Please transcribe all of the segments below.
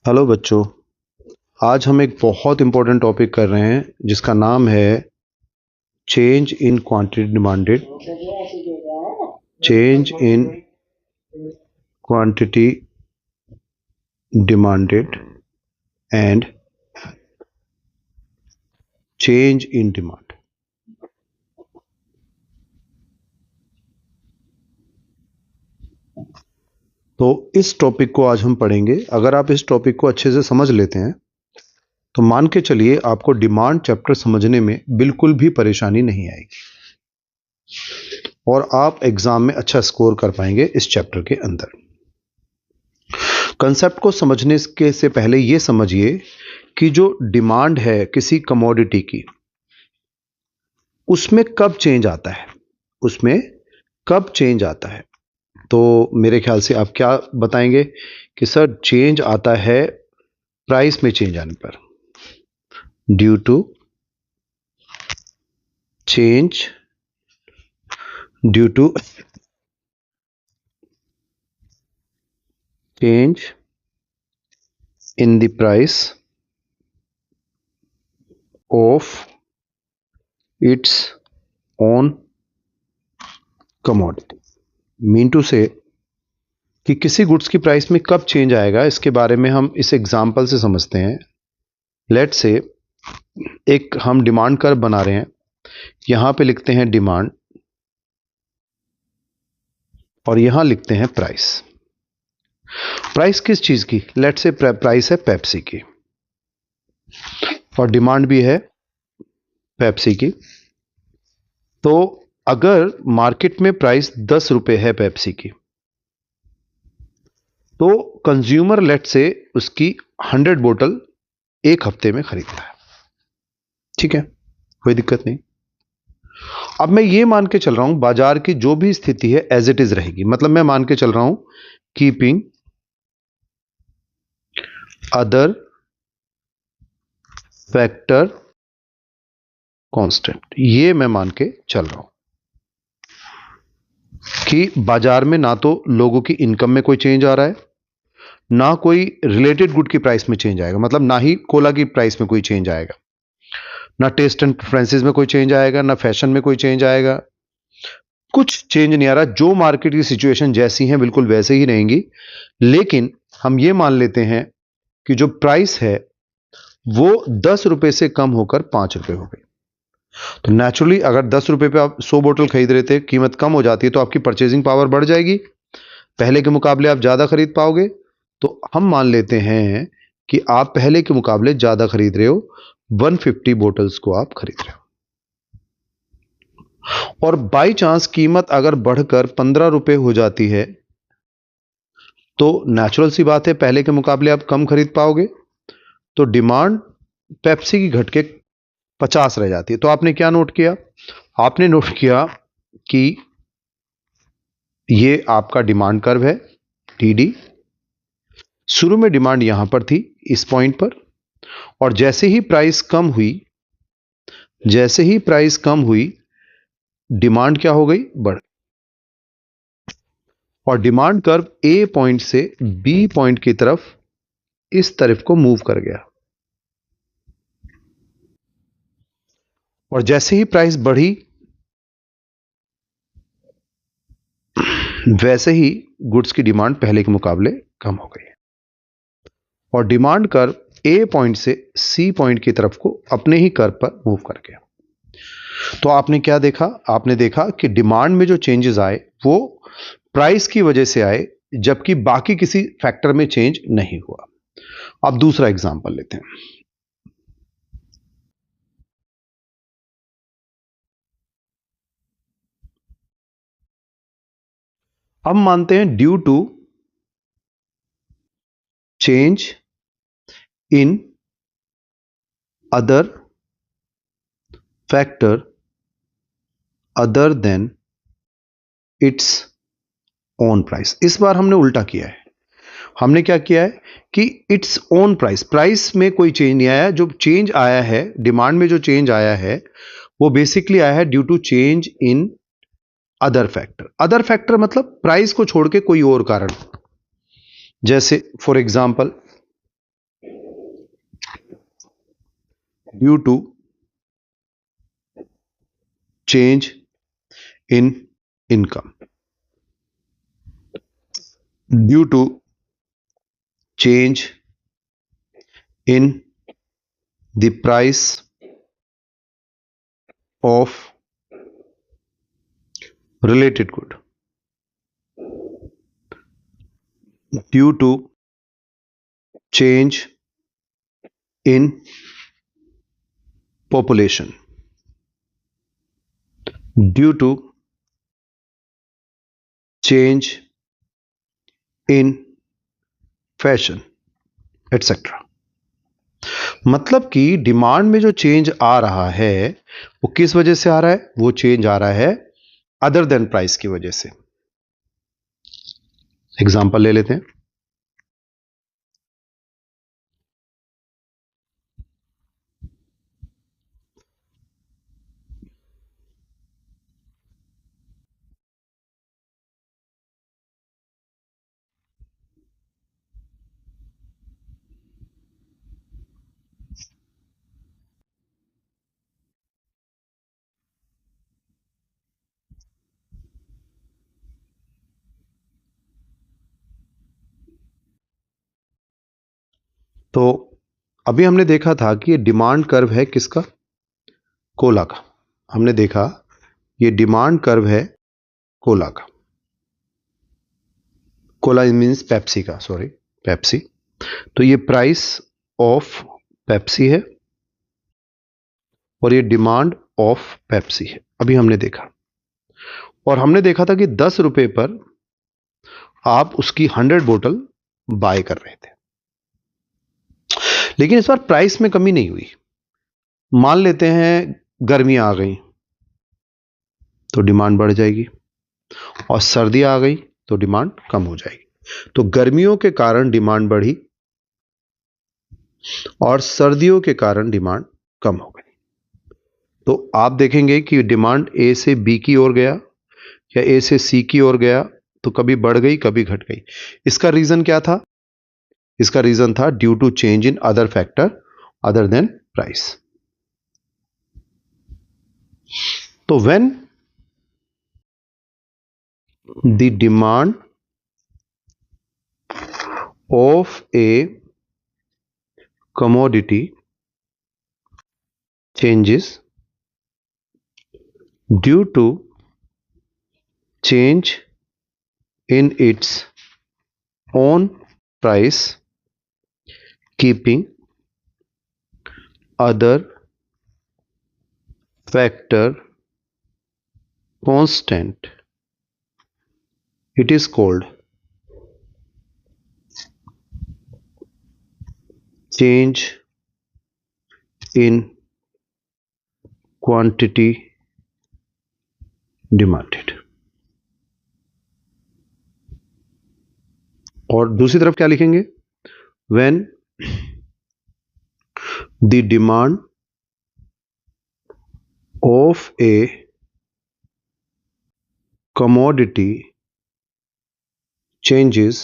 Hello बच्चों। आज हम एक बहुत इम्पोर्टेंट टॉपिक कर रहे हैं जिसका नाम है change in quantity demanded. Change in quantity demanded and change in demand. तो इस टॉपिक को आज हम पढ़ेंगे। अगर आप इस टॉपिक को अच्छे से समझ लेते हैं तो मान के चलिए आपको डिमांड चैप्टर समझने में बिल्कुल भी परेशानी नहीं आएगी और आप एग्जाम में अच्छा स्कोर कर पाएंगे इस चैप्टर के अंदर। कंसेप्ट को समझने के से पहले ये समझिए कि जो डिमांड है किसी कमोडिटी की, उसमें कब चेंज आता है, उसमें कब चेंज आता है। तो मेरे ख्याल से आप क्या बताएंगे कि सर चेंज आता है प्राइस में चेंज आने पर, due to change due to change in the price of its own commodity. Mean to say कि किसी गुड्स की प्राइस में कब चेंज आएगा, इसके बारे में हम इस एग्जांपल से समझते हैं। लेट से एक हम डिमांड कर्व बना रहे हैं, यहां पे लिखते हैं डिमांड और यहां लिखते हैं प्राइस। प्राइस किस चीज की? लेट से प्राइस है पेप्सी की और डिमांड भी है पेप्सी की। तो अगर मार्केट में प्राइस 10 रुपए है पेप्सी की, तो कंज्यूमर लेट से उसकी 100 बोतल एक हफ्ते में खरीदता है। ठीक है, कोई दिक्कत नहीं। अब मैं ये मान के चल रहा हूं बाजार की जो भी स्थिति है एज इट इज रहेगी। मतलब मैं मान के चल रहा हूं कीपिंग अदर फैक्टर कांस्टेंट, ये मैं मान के चल रहा हूं कि बाजार में ना तो लोगों की इनकम में कोई चेंज आ रहा है, ना कोई रिलेटेड गुड की प्राइस में चेंज आएगा। मतलब ना ही कोला की प्राइस में कोई चेंज आएगा, ना टेस्ट एंड प्रेफरेंसेस में कोई चेंज आएगा, ना फैशन में कोई चेंज आएगा। कुछ चेंज नहीं आ रहा। जो मार्केट की सिचुएशन जैसी है बिल्कुल वैसे ही रहेंगी। लेकिन हम ये मान लेते हैं कि जो प्राइस है वो 10 रुपए से कम होकर 5 रुपए हो गई। तो नेचुरली अगर 10 रुपए पे आप 100 बोतल खरीद रहे थे, कीमत कम हो जाती है तो आपकी परचेजिंग पावर बढ़ जाएगी, पहले के मुकाबले आप ज्यादा खरीद पाओगे। तो हम मान लेते हैं कि आप पहले के मुकाबले ज्यादा खरीद रहे हो, 150 बोतल्स को आप खरीद रहे हो। और बाई चांस कीमत अगर बढ़कर 15 रुपए हो जाती है तो नेचुरल सी बात है पहले के मुकाबले आप कम खरीद पाओगे, तो डिमांड पेप्सी की घट के 50 रह जाती है। तो आपने क्या नोट किया? आपने नोट किया कि ये आपका डिमांड कर्व है टीडी। शुरू में डिमांड यहां पर थी इस पॉइंट पर, और जैसे ही प्राइस कम हुई, जैसे ही प्राइस कम हुई, डिमांड क्या हो गई? बढ़। और डिमांड कर्व ए पॉइंट से बी पॉइंट की तरफ इस तरफ को मूव कर गया। और जैसे ही प्राइस बढ़ी वैसे ही गुड्स की डिमांड पहले के मुकाबले कम हो गई और डिमांड कर्व ए पॉइंट से सी पॉइंट की तरफ को अपने ही कर्व पर मूव कर गया। तो आपने क्या देखा? आपने देखा कि डिमांड में जो चेंजेस आए वो प्राइस की वजह से आए, जबकि बाकी किसी फैक्टर में चेंज नहीं हुआ। अब दूसरा एग्जांपल लेते हैं। अब मानते हैं due to change in other factor other than its own price. इस बार हमने उल्टा किया है। हमने क्या किया है कि इट्स ओन प्राइस, प्राइस में कोई चेंज नहीं आया। जो चेंज आया है डिमांड में, जो चेंज आया है वो बेसिकली आया है due to change in other factor. Other factor मतलब प्राइस को छोड़ के कोई और कारण। जैसे for example due to change in income, due to change in the price of related good, due to change in population, due to change in fashion, etc. मतलब कि डिमांड में जो चेंज आ रहा है वो किस वजह से आ रहा है? वो चेंज आ रहा है अदर देन प्राइस की वजह से। एग्जांपल ले लेते हैं। तो अभी हमने देखा था कि ये डिमांड कर्व है किसका? कोला का। हमने देखा ये डिमांड कर्व है कोला का। कोला मीन्स पेप्सी का, सॉरी पेप्सी। तो ये प्राइस ऑफ पेप्सी है और ये डिमांड ऑफ पेप्सी है, अभी हमने देखा। और हमने देखा था कि 10 रुपए पर आप उसकी 100 बोतल बाय कर रहे थे, लेकिन इस बार प्राइस में कमी नहीं हुई। मान लेते हैं गर्मियां आ गई तो डिमांड बढ़ जाएगी और सर्दियां आ गई तो डिमांड कम हो जाएगी। तो गर्मियों के कारण डिमांड बढ़ी और सर्दियों के कारण डिमांड कम हो गई। तो आप देखेंगे कि डिमांड ए से बी की ओर गया या ए से सी की ओर गया तो कभी बढ़ गई कभी घट गई। इसका रीजन क्या था? इसका रीजन था due to change in other factor other than price. तो when the demand of a commodity changes due to change in its own price, keeping other factor constant, it is called change in quantity demanded। और दूसरी तरफ क्या लिखेंगे? when the demand of a commodity changes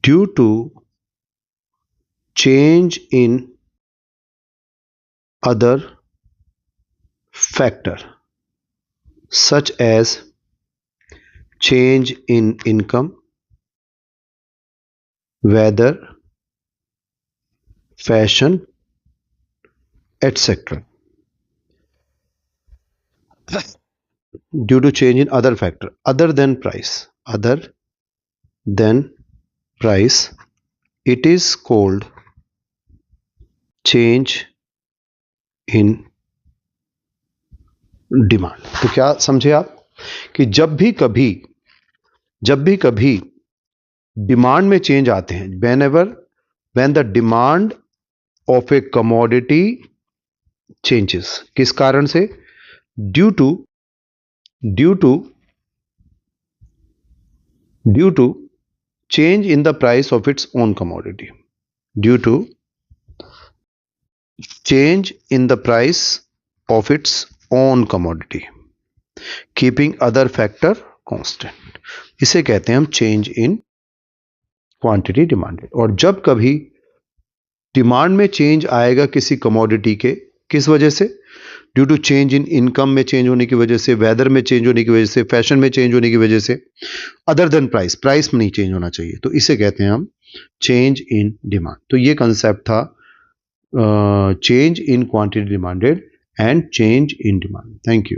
due to change in other factor such as change in income, weather, fashion, etc. due to change in other factor other than price, other than price, it is called change in demand. तो क्या समझे आप कि जब भी कभी demand में change आते हैं, when the demand of a commodity changes, किस कारण से? Due to change in the price of its own commodity, due to change in the price of its own commodity, keeping other factor constant. इसे कहते हैं हम change in quantity demanded. और जब कभी डिमांड में चेंज आएगा किसी कमोडिटी के, किस वजह से? Due to change in income में चेंज होने की वजह से, वेदर में चेंज होने की वजह से, फैशन में चेंज होने की वजह से, अदर देन प्राइस, प्राइस में नहीं चेंज होना चाहिए, तो इसे कहते हैं हम चेंज इन डिमांड। तो ये कंसेप्ट था change in quantity demanded and change in demand. Thank you.